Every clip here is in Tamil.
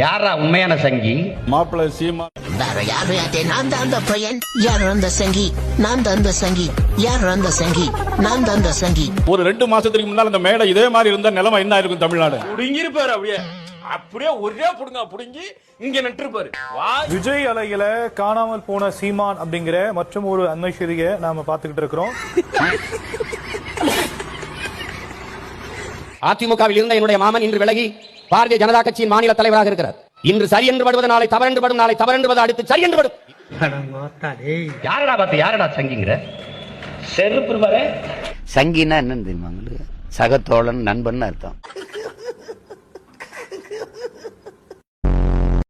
யாரா உண்மையான சங்கி? மாப்பிள்ளை சீமா. வேற யாரு? நான் தான் அந்த பையன். யார் அந்த சங்கி? நான் தான் அந்த சங்கி. யார் அந்த சங்கி? நான் தான் அந்த சங்கி. ஒரு 2 மாசத்துக்கு முன்னால அந்த மேடை இதே மாதிரி இருந்த நிலைமை என்ன இருக்கும் தமிழ்நாடு? புடுங்கிருப்பாரு. அப்படியே ஒரே புடுங்க புடுங்கி இங்க நட்டுருப்பாரு. விஜய் அலையில காணாமல் போன சீமான் அப்படிங்கிற மற்றும் ஒரு அண்மை செய்தியை நாம பாத்துக்கிட்டு இருக்கிறோம். அதிமுகவில் இருந்த என்னுடைய மாமன் இன்று விலகி பாரதிய ஜனதா கட்சியின் மாநில தலைவராக இருக்கிறார். இன்று சரி என்று படுவது நாளை தவறு படும், நாளை தவறு என்பது அடுத்து சரி என்று படும். யாரடா பார்த்து யாரடா சங்கிங்கிற? செருப்பு பாரு. சங்கினா என்னன்னு தெரியுமா உங்களுக்கு? சகத்தோழன், நண்பன் அர்த்தம்.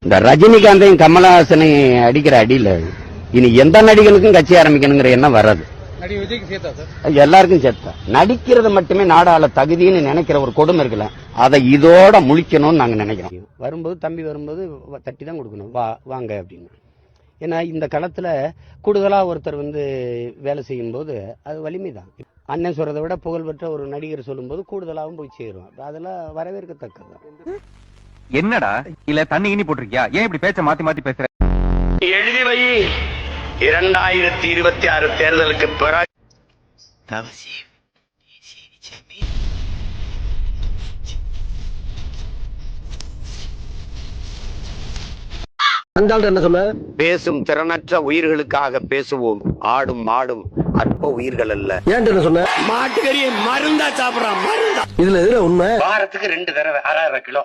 இந்த ரஜினிகாந்தையும் கமலஹாசனையும் அடிக்கிற அடியில இனி எந்த நடிகனுக்கும் கட்சி ஆரம்பிக்கணுங்கிற எண்ணம் வராது. எல்லாருக்கும் சேர்த்தா நடிக்கிறது மட்டுமே நாடாள தகுதின்னு நினைக்கிற ஒரு கொடுமை இருக்குல்ல, அதை இதோட முழிக்கணும்னு நாங்க நினைக்கிறோம். வரும்போது தம்பி வரும்போது தட்டி தான் கொடுக்கணும், வாங்க அப்படின்னு. ஏன்னா இந்த களத்துல கூடுதலா ஒருத்தர் வேலை செய்யும் போது அது வலிமைதான். அண்ணன் சொல்றதை விட புகழ்பெற்ற ஒரு நடிகர் சொல்லும் போது கூடுதலாகவும் போய் சேரும். அதெல்லாம் வரவேற்கத்தக்கது. என்னடா இல்ல தண்ணி இனி போட்டிருக்கியா? ஏன் இப்படி பேச்ச மாத்தி மாத்தி பேசுற? எழுதி வை. 2026 தேர்தலுக்கு பிறகு என்ன சொல்ல? பேசும் திறனற்ற உயிர்களுக்காக பேசுவோம். ஆடும் மாடும் அற்ப உயிர்கள் அல்ல. ஏன் சொன்ன? மாட்டுக்கறியை மருந்தா சாப்பிடறான், மருந்தா. இதுல எதுல உண்மை? வாரத்துக்கு 2 தடவை 6.5 கிலோ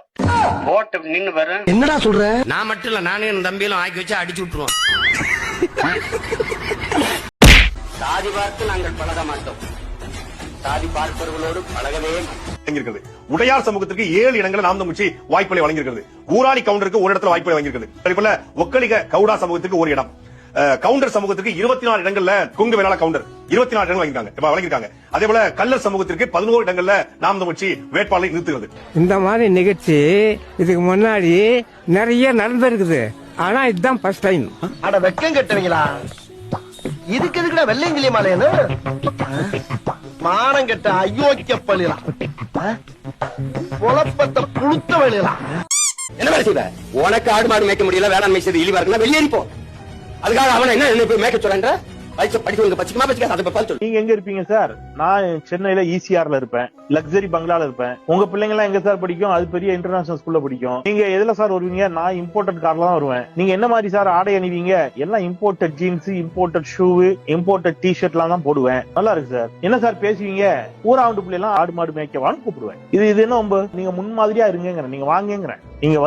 போட்டு நின்னு வரும். என்னடா சொல்ற? நான் மட்டும் இல்ல, நானே என் தம்பியிலும் ஆக்கி வச்சு அடிச்சு விட்டுருவோம். சாதி பார்த்து நாங்கள் பழக மாட்டோம். சாதி பார்ப்பவர்களோடு பழகவே இருக்கிறது. உடையார் சமூகத்திற்கு 7 இடங்களில் நாம் தமிழ்ச்சி வாய்ப்புகளை வழங்கியிருக்கிறது. ஊராளி கவுண்டருக்கு ஒரு இடத்துல வாய்ப்புகளை வழங்கியிருக்கிறது. அதேபோல ஒக்கலிக கவுடா சமூகத்திற்கு 1 இடம், கவுண்டர் சமூகத்திற்கு 24 இடங்கள்ல குங்கு வேளாள கவுண்டர் 24 இடங்கள் வழங்கியிருக்காங்க. அதே போல கல்லர் சமூகத்திற்கு 11 இடங்கள்ல நாம் தமிழ்ச்சி வேட்பாளரை நிறுத்துகிறது. இந்த மாதிரி நிகழ்ச்சி இதுக்கு முன்னாடி நிறைய நடந்திருக்குது. ஆனா இதுதான் ஃபர்ஸ்ட் டைம். அட வெக்கம் கட்டுவீங்களா? இதுக்கு எதுக்குடா வெள்ளையங்கிலி மாலையன்னு மானம் கட்ட அயோக்கிய பள்ளிலாம் குழப்பத்தை புழுத்த வழியலாம். என்ன வேலை செய்வ? உனக்கு ஆடு மாடு மேய்க்க முடியல, வேளாண்மை செய்து இழிவா இருக்குன்னா வெளியேறிப்போ. அதுக்காக அவனை என்ன மேய்க்க சொல்ற? நீங்க எங்க இருப்பீங்க சார்? நான் சென்னையில ECRல இருப்பேன், லக்ஸரி பங்களால இருப்பேன். உங்க பிள்ளைங்க எல்லாம் எங்க சார் படிக்கும்? அது பெரிய இன்டர்நேஷனல் ஸ்கூல்ல படிக்கும். நீங்க எதுல சார் வருவீங்க? நான் இம்போர்ட்டட் கார்ல தான் வருவேன். நீங்க என்ன மாதிரி சார் ஆடை அணிவீங்க? எல்லாம் imported jeans, imported shoe, imported T-shirt எல்லாம் தான் போடுவேன். நல்லா இருக்கு சார். என்ன சார் பேசுவீங்க? ஊராவுண்டு பிள்ளை எல்லாம் ஆடு மாடு மேய்க்கவான்னு கூப்பிடுவேன். இது என்ன? நீங்க முன்மாதிரியா இருங்க, நீங்க வாங்குங்கிறேன். நீங்க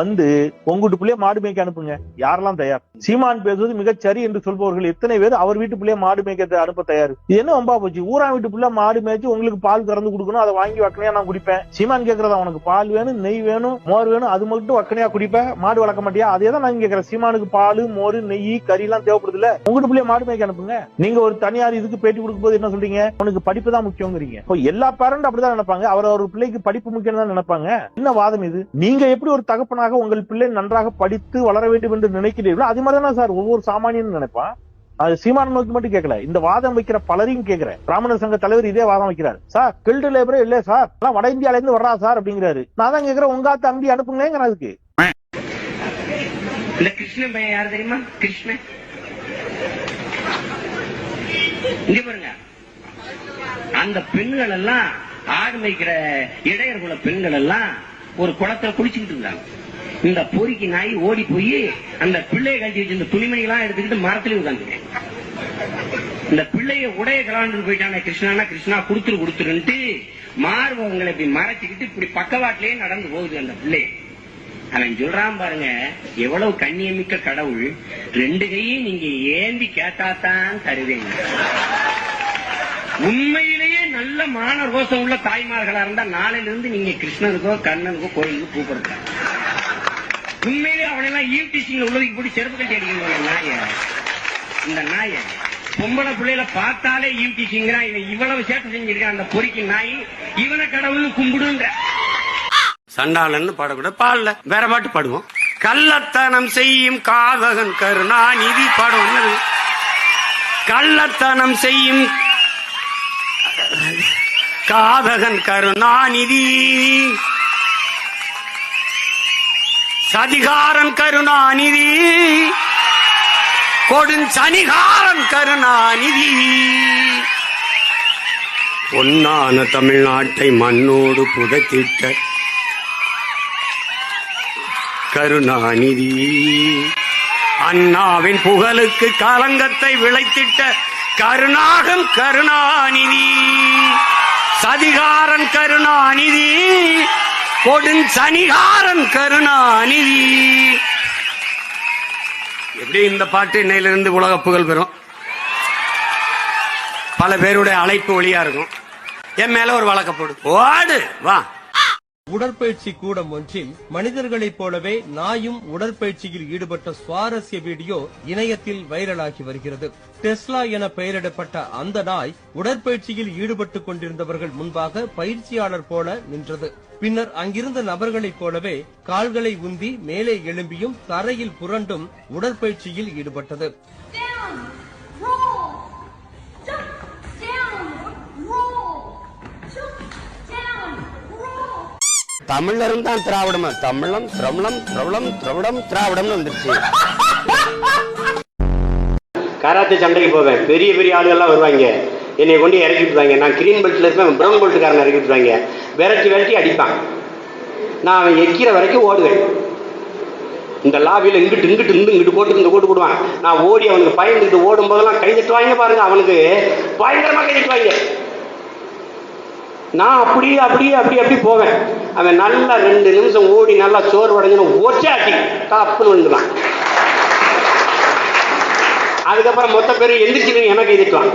உங்ககிட்ட பிள்ளைய மாடு மேய்க்க அனுப்புங்க. யாரெல்லாம் தயார்? சீமான் பேசுவது மிகச் சரி என்று சொல்பவர்கள் எத்தனை பேர் அவர் வீட்டு பிள்ளைய மாடு மேய்க்க அனுப்ப தயார்? இது என்ன வம்பா போச்சு? ஊரா வீட்டு பிள்ளை மாடு மேய்ச்சி உங்களுக்கு பால் கறந்து கொடுக்கணும், அதை வாங்கி வக்கனையா நான் குடிப்பேன். சீமான் கேக்குறதா உனக்கு பால் வேணும், நெய் வேணும், மோர் வேணும், அது மட்டும் வக்கனையா குடிப்பேன், மாடு வளர்க்க மாட்டியா? அதே தான் நான் கேக்குறேன். சீமானுக்கு பால், மோர், நெய், கறி எல்லாம் தேவைப்படுது இல்ல? உங்ககிட்ட பிள்ளைய மாடு மேய்க்க அனுப்புங்க. நீங்க ஒரு தனியார் இதுக்கு பேட்டி கொடுக்கும் போது என்ன சொல்றீங்க? உனக்கு படிப்பு தான் முக்கியங்கிறீங்க. எல்லா பேரண்ட் அப்படிதான் நினைப்பாங்க. அவர் பிள்ளைக்கு படிப்பு முக்கியம் தான் நினைப்பாங்க. என்ன வாதம் இது? நீங்க எப்படி ஒரு தகப்பனாக உங்கள் பிள்ளை நன்றாக படித்து வளர வேண்டும் என்று நினைக்கிறீர்களோ அது மாதிரி தான் சார் ஒவ்வொரு சாமானியன் நினைப்பான். அது சீமான நோக்கி மட்டும் கேட்கல, இந்த வாதம் வைக்கிற பலரையும் கேட்கிறேன். பிராமணர் சங்க தலைவர் இதே வாதம் வைக்கிறார். சார் கில்டு லேபரே இல்ல சார், எல்லாம் வட இந்தியால இருந்து வர்றா சார் அப்படிங்கிறாரு. நான் தான் கேட்கிறேன், உங்க தம்பி அனுப்புங்க. அதுக்கு இந்த கிருஷ்ணன் பையன் யாரு தெரியுமா? கிருஷ்ணன் இங்க பாருங்க. அந்த பெண்கள் எல்லாம் ஆடு மேய்க்கிற இடையர் குல பெண்கள் எல்லாம் ஒரு குளத்துல குளிச்சுக்கிட்டு இருந்தாங்க. இந்த பொறிக்கு நாய் ஓடி போய் அந்த பிள்ளையை கட்டி வச்சு இந்த துணிமணிகளாம் எடுத்துக்கிட்டு மரத்துல உட்காந்து இந்த பிள்ளைய உடைய கலாண்டு போயிட்டான. கிருஷ்ணா கிருஷ்ணா கொடுத்துருன்ட்டு மார்பகங்களை இப்படி மறைச்சுக்கிட்டு இப்படி பக்கவாட்டிலேயே நடந்து போகுது அந்த பிள்ளை. அவன் சொல்றான் பாருங்க, எவ்வளவு கண்ணியமிக்க கடவுள், 2 கையும் நீங்க ஏந்தி கேட்டாத்தான் தருவேங்க. உண்மையிலேயே நல்ல மான ரோசம் உள்ள தாய்மார்களா இருந்தா நாளையில இருந்து நீங்க கிருஷ்ணனுக்கோ கண்ணனுக்கோ கோயிலுக்கு கூப்பிடுங்க. உண்மையிலே அவனெல்லாம் ஈவ்டீசிங்ல உள்ளதுக்கு போட்டு செருப்பு கட்டி அடிக்கணும். நாய இந்த நாய பொம்பளை பிள்ளைல பார்த்தாலே ஈவ்டீசிங்கிறான். இவன் இவ்வளவு சேட்டை செஞ்சிருக்கான் அந்த பொறிக்கு நாய். இவனை கடவுள்னு கும்பிடுங்க. சண்டாளன்னு பாடக்கூட பாடல, வேற பாட்டு பாடுவோம். கள்ளத்தனம் செய்யும் காதகன் கருணாநிதி பாடம். கள்ளத்தனம் செய்யும் காதகன் கருணாநிதி சதிகாரன் கருணாநிதி, கொடுஞ்சனிகாரன் கருணாநிதி, பொன்னான தமிழ்நாட்டை மண்ணோடு புதைத்திட்ட கருணாநிதி, அண்ணாவின் புகழுக்கு களங்கத்தை விளைத்திட்ட கருணாகன் கருணாநிதி, சதிகாரன் கருணாநிதி, கொடுஞ்சனிகாரன் கருணாநிதி. எப்படி இந்த பாட்டு இன்னையிலிருந்து உலக புகழ் பெறும். பல பேருடைய அழைப்பு ஒளியா இருக்கும். என் மேல ஒரு வழக்க போடு, ஓடு வா. உடற்பயிற்சி கூடம் ஒன்றில் மனிதர்களைப் போலவே நாயும் உடற்பயிற்சியில் ஈடுபட்ட சுவாரஸ்ய வீடியோ இணையத்தில் வைரலாகி வருகிறது. டெஸ்லா என பெயரிடப்பட்ட அந்த நாய் உடற்பயிற்சியில் ஈடுபட்டுக் கொண்டிருந்தவர்கள் முன்பாக பயிற்சியாளர் போல நின்றது. பின்னர் அங்கிருந்த நபர்களைப் போலவே கால்களை உந்தி மேலே எழும்பியும் தரையில் புரண்டும் உடற்பயிற்சியில் ஈடுபட்டது. தமிழ்ல இருந்தான் திராவிடம், தமிழம் திரவிடம் திரவிடம் திரவிடம் திராவிடம்னு வந்துருச்சு. கராத்தே சண்டைக்கு போவேன், பெரிய பெரிய ஆளுகள்லாம் வருவாங்க, என்னை கொண்டு இறக்கி விட்டுவாங்க. நான் கிரீன் பெல்ட்ல இருப்பேன், பிரவுன் பெல்ட்டுக்காரன் இறக்கி விட்டுவாங்க. விரட்டி விரட்டி அடிப்பான். நான் அவன் எக்கிற வரைக்கும் ஓடுவேன். இந்த லாபியில இங்கிட்டு இங்கிட்டு இருந்து இங்கிட்டு போட்டு இந்த போட்டு போடுவான். நான் ஓடி அவனுக்கு பயந்துட்டு ஓடும் போதெல்லாம் கை தட்டுவாங்க பாருங்க, அவனுக்கு பயங்கரமா கை தட்டுவாங்க. நான் அப்படியே அப்படியே அப்படி அப்படி போவேன். அவன் நல்லா 2 நிமிஷம் ஓடி நல்லா சோறு உடஞ்சுன்னு ஒச்சாட்டி தப்புன்னு வந்துடுவான். அதுக்கப்புறம் மொத்த பேர் எந்திரிச்சு எனக்கு எதிர்த்துவான்.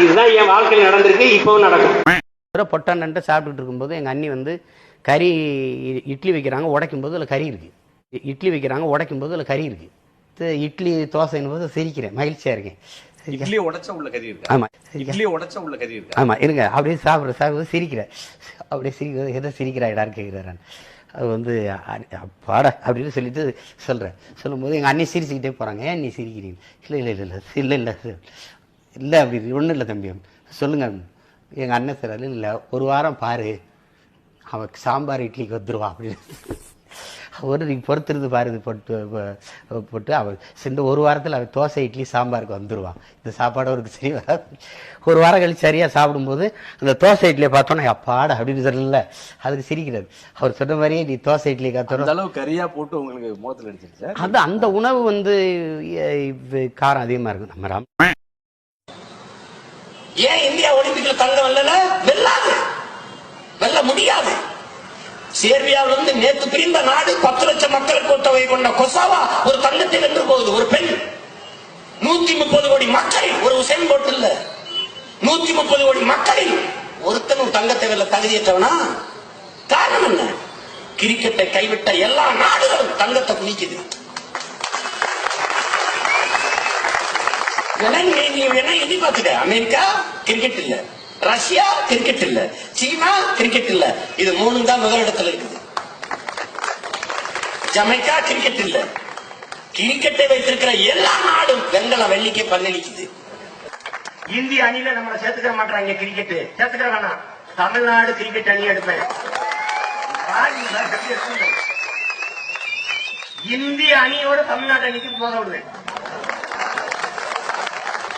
இதுதான் என் வாழ்க்கையில் நடந்திருக்கு, இப்பவும் நடக்கும். பொட்டான் நண்டு சாப்பிட்டுட்டு இருக்கும்போது எங்கள் அண்ணி வந்து கறி இட்லி வைக்கிறாங்க, உடைக்கும் போது அதில் கறி இருக்கு. இட்லி வைக்கிறாங்க, உடைக்கும் போது அதில் கறி இருக்கு. இட்லி தோசைன்னு போது சிரிக்கிறேன், மகிழ்ச்சியா இருக்கேன். இட்லியை உடைச்ச உள்ள கறி இருக்கு. ஆமா, இட்லியை உடைச்ச உள்ள கறி இருக்கு. ஆமா இருங்க. அப்படியே சாப்பிடுறது சிரிக்கிறேன். அப்படியே சிரிக்கிறது, எதை சிரிக்கிறாடான்னு கேட்கிறாரு. அது வந்து பாட அப்படின்னு சொல்லிட்டு சொல்றேன். சொல்லும்போது எங்க அண்ணி சிரிச்சுக்கிட்டே போறாங்க. ஏன் நீ சிரிக்கிறீங்க? இல்லை இல்லை இல்லை இல்லை இல்லை இல்லை அப்படி ஒன்றும் இல்லை தம்பி, சொல்லுங்க. எங்க அண்ணன் சார் இல்லை, ஒரு வாரம் பாரு, அவன் சாம்பார் இட்லிக்கு வந்துருவான் அப்படின்னு. ஒரு நீங்கள் பொறுத்திருந்து பாரு போட்டு அவன் சென்று ஒரு வாரத்தில் அவன் தோசை இட்லி சாம்பாருக்கு வந்துடுவான். இந்த சாப்பாடு அவருக்கு சரி வராது. ஒரு வாரம் கழிச்சு சரியாக சாப்பிடும்போது அந்த தோசை இட்லியை பார்த்தோன்னா அப்பாடா அப்படின்னு சொல்லல, அதுக்கு சிரிக்கிறது. அவர் சொன்ன மாதிரியே நீ தோசை இட்லி காத்தோம் அளவு கறியா போட்டு உங்களுக்கு முகத்தில் அடிச்சிருச்சு. அது அந்த உணவு வந்து காரம் அதிகமாக இருக்கும். நம்ம ஏன் இந்தியா ஒலிம்பிக்ல தங்கம் வெல்ல முடியாது. சேர்பியாவிலிருந்து நேற்று பிரிந்த நாடு 10 லட்சம் மக்கள் கூட்டவை கொண்ட கொசாவா ஒரு தங்கத்தை வென்று போகுது. ஒரு பெண் 130 கோடி மக்களில் ஒரு உசைன் போல்ட் இல்ல, 130 கோடி மக்களில் ஒருத்தன் ஒரு தங்கத்தை வெல்ல தகுதியற்றவனா? காரணம் என்ன? கிரிக்கெட்டை கைவிட்ட எல்லா நாடுகளும் தங்கத்தை குவிக்குது. எண்ணி பார்த்துக்க, அமெரிக்கா கிரிக்கெட் இல்ல, ரஷ்யா கிரிக்கெட் இல்ல, சீனா கிரிக்கெட் இல்ல, இது 3 தான் முதலிடத்தில் இருக்குது. ஜமைக்கா கிரிக்கெட் இல்ல. கிரிக்கெட்டை வைத்திருக்கிற எல்லா நாடும் வெங்கல வெள்ளிக்கு பங்களிக்குது. இந்திய அணியில நம்மளை சேர்த்துக்கிற மாட்டாங்க. கிரிக்கெட் சேர்த்துக்கிற வேணாம், தமிழ்நாடு கிரிக்கெட் அணி எடுப்பேன். இந்திய அணியோட தமிழ்நாடு அணிக்கு போக விடுவேன்.